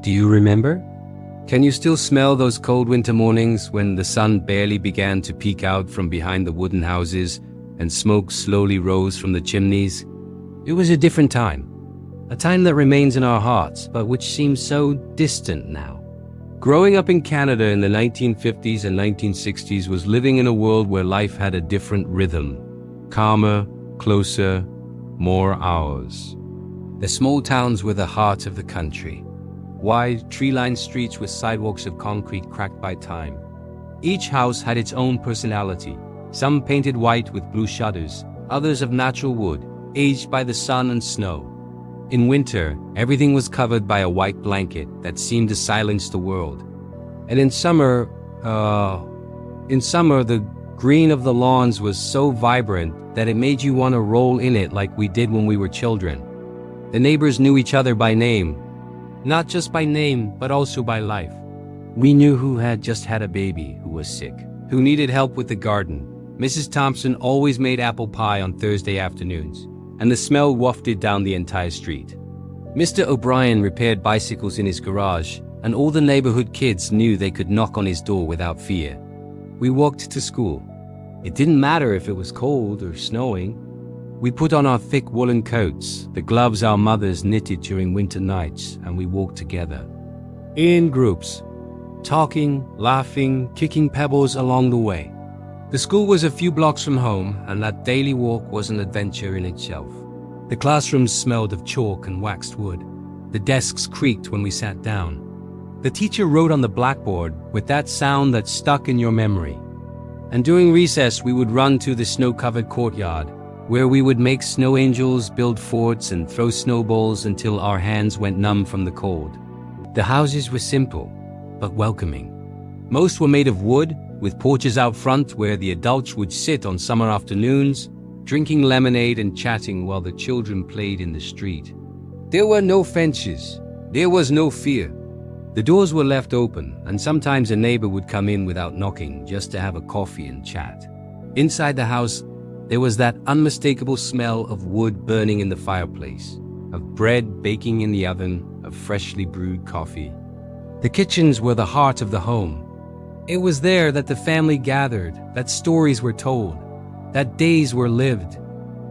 Do you remember? Can you still smell those cold winter mornings when the sun barely began to peek out from behind the wooden houses and smoke slowly rose from the chimneys? It was a different time. A time that remains in our hearts, but which seems so distant now. Growing up in Canada in the 1950s and 1960s was living in a world where life had a different rhythm. Calmer, closer, more ours. The small towns were the heart of the country. Wide, tree-lined streets with sidewalks of concrete cracked by time. Each house had its own personality, some painted white with blue shutters, others of natural wood, aged by the sun and snow. In winter, everything was covered by a white blanket that seemed to silence the world. And in summer, the green of the lawns was so vibrant that it made you want to roll in it like we did when we were children. The neighbors knew each other by name. Not just by name, but also by life. We knew who had just had a baby who was sick, who needed help with the garden. Mrs. Thompson always made apple pie on Thursday afternoons, and the smell wafted down the entire street. Mr. O'Brien repaired bicycles in his garage, and all the neighborhood kids knew they could knock on his door without fear. We walked to school. It didn't matter if it was cold or snowing. We put on our thick woolen coats, the gloves our mothers knitted during winter nights, and we walked together. In groups, talking, laughing, kicking pebbles along the way. The school was a few blocks from home, and that daily walk was an adventure in itself. The classrooms smelled of chalk and waxed wood. The desks creaked when we sat down. The teacher wrote on the blackboard with that sound that stuck in your memory. And during recess, we would run to the snow-covered courtyard, where we would make snow angels, build forts, and throw snowballs until our hands went numb from the cold. The houses were simple, but welcoming. Most were made of wood, with porches out front where the adults would sit on summer afternoons, drinking lemonade and chatting while the children played in the street. There were no fences. There was no fear. The doors were left open, and sometimes a neighbor would come in without knocking just to have a coffee and chat. Inside the house, there was that unmistakable smell of wood burning in the fireplace, of bread baking in the oven, of freshly brewed coffee. The kitchens were the heart of the home. It was there that the family gathered, that stories were told, that days were lived.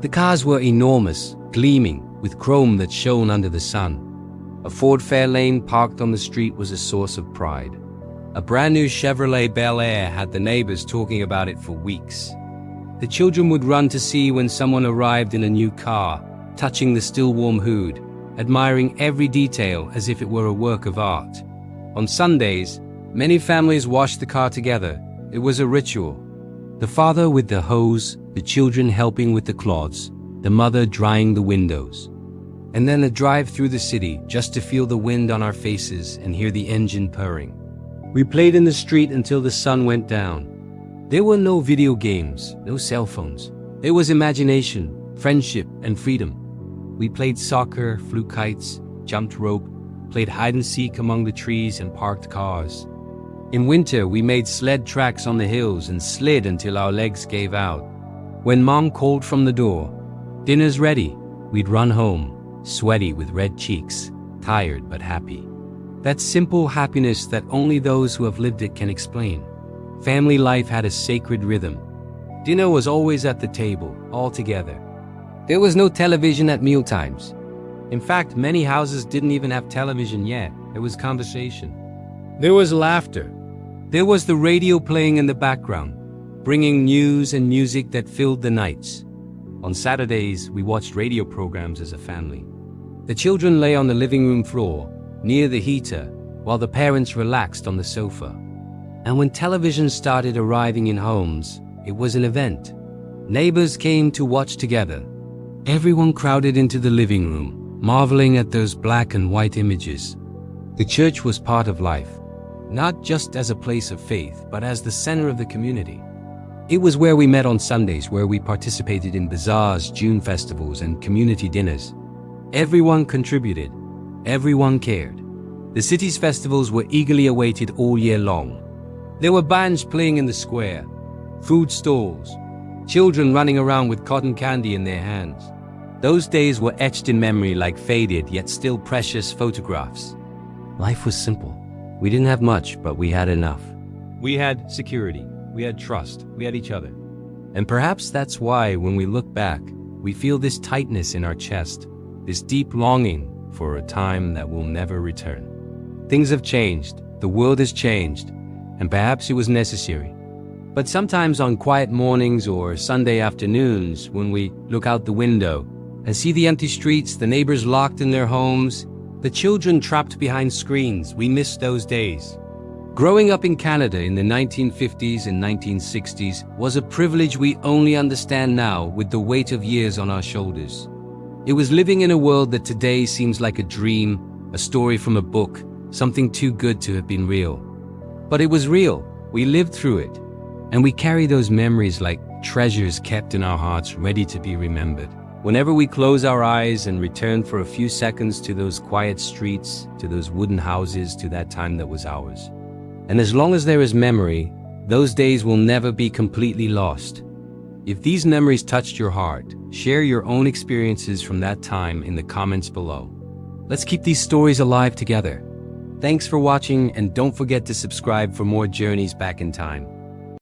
The cars were enormous, gleaming, with chrome that shone under the sun. A Ford Fairlane parked on the street was a source of pride. A brand new Chevrolet Bel Air had the neighbors talking about it for weeks. The children would run to see when someone arrived in a new car, touching the still warm hood, admiring every detail as if it were a work of art. On Sundays, many families washed the car together. It was a ritual. The father with the hose, the children helping with the cloths, the mother drying the windows. And then a drive through the city just to feel the wind on our faces and hear the engine purring. We played in the street until the sun went down. There were no video games, no cell phones. There was imagination, friendship, and freedom. We played soccer, flew kites, jumped rope, played hide and seek among the trees and parked cars. In winter, we made sled tracks on the hills and slid until our legs gave out. When Mom called from the door, "Dinner's ready," we'd run home, sweaty with red cheeks, tired but happy. That simple happiness that only those who have lived it can explain. Family life had a sacred rhythm. Dinner was always at the table, all together. There was no television at mealtimes. In fact, many houses didn't even have television yet. There was conversation. There was laughter. There was the radio playing in the background, bringing news and music that filled the nights. On Saturdays, we watched radio programs as a family. The children lay on the living room floor, near the heater, while the parents relaxed on the sofa. And when television started arriving in homes, it was an event. Neighbors came to watch together. Everyone crowded into the living room, marveling at those black and white images. The church was part of life, not just as a place of faith, but as the center of the community. It was where we met on Sundays, where we participated in bazaars, June festivals, and community dinners. Everyone contributed. Everyone cared. The city's festivals were eagerly awaited all year long. There were bands playing in the square, food stalls, children running around with cotton candy in their hands. Those days were etched in memory like faded yet still precious photographs. Life was simple. We didn't have much, but we had enough. We had security, we had trust, we had each other. And perhaps that's why, when we look back, we feel this tightness in our chest, this deep longing for a time that will never return. Things have changed, the world has changed, and perhaps it was necessary. But sometimes on quiet mornings or Sunday afternoons, when we look out the window and see the empty streets, the neighbors locked in their homes, the children trapped behind screens, we miss those days. Growing up in Canada in the 1950s and 1960s was a privilege we only understand now with the weight of years on our shoulders. It was living in a world that today seems like a dream, a story from a book, something too good to have been real. But it was real. We lived through it. And we carry those memories like treasures kept in our hearts, ready to be remembered. Whenever we close our eyes and return for a few seconds to those quiet streets, to those wooden houses, to that time that was ours. And as long as there is memory, those days will never be completely lost. If these memories touched your heart, share your own experiences from that time in the comments below. Let's keep these stories alive together. Thanks for watching, and don't forget to subscribe for more journeys back in time.